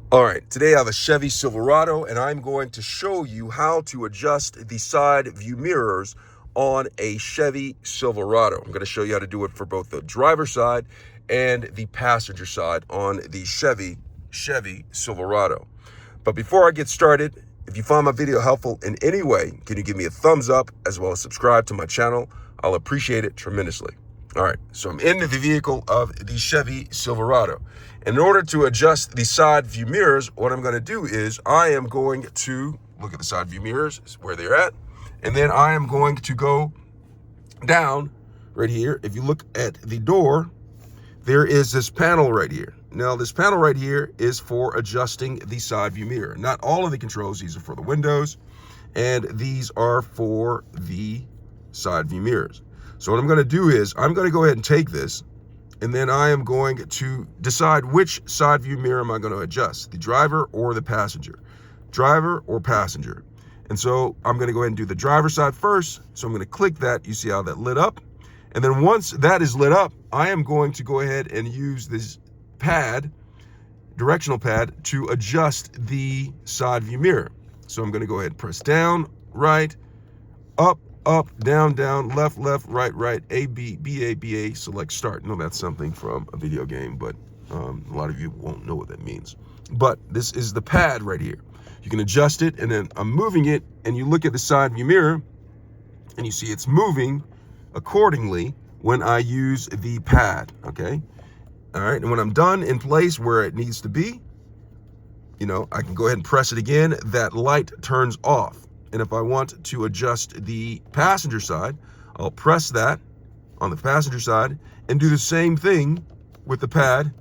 All right, today I have a Chevy Silverado and I'm going to show you how to adjust the side view mirrors on a Chevy Silverado. I'm going to show you how to do it for both the driver's side and the passenger side on the Chevy Silverado. But before I get started, if you found my video helpful in any way, can you give me a thumbs up as well as subscribe to my channel? I'll appreciate it tremendously. All right, so I'm in the vehicle of the Chevy Silverado. In order to adjust the side view mirrors, what I'm going to do is I am going to look at the side view mirrors, where they're at, and then I am going to go down right here. If you look at the door, there is this panel right here. Now, this panel right here is for adjusting the side view mirror. Not all of the controls, these are for the windows, and these are for the side view mirrors. So what I'm going to do is I'm going to go ahead and take this, and then I am going to decide which side view mirror am I going to adjust, the driver or the passenger. Driver or passenger. And so I'm going to go ahead and do the driver side first. So I'm going to click that. You see how that lit up? And then once that is lit up, I am going to go ahead and use this pad, directional pad, to adjust the side view mirror. So I'm going to go ahead and press down, right, up, down, left, right, A, B, A, select start. No, that's something from a video game, but a lot of you won't know what that means. But this is the pad right here. You can adjust it, and then I'm moving it, and you look at the side view mirror, and you see it's moving accordingly when I use the pad, okay? All right, and when I'm done in place where it needs to be, I can go ahead and press it again. That light turns off. And if I want to adjust the passenger side, I'll press that on the passenger side and do the same thing with the pad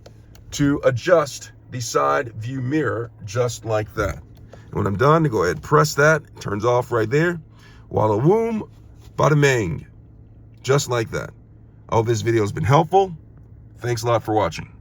to adjust the side view mirror just like that. And when I'm done, to go ahead and press that, it turns off right there. Walla woom, bada bang, just like that. I hope this video has been helpful. Thanks a lot for watching.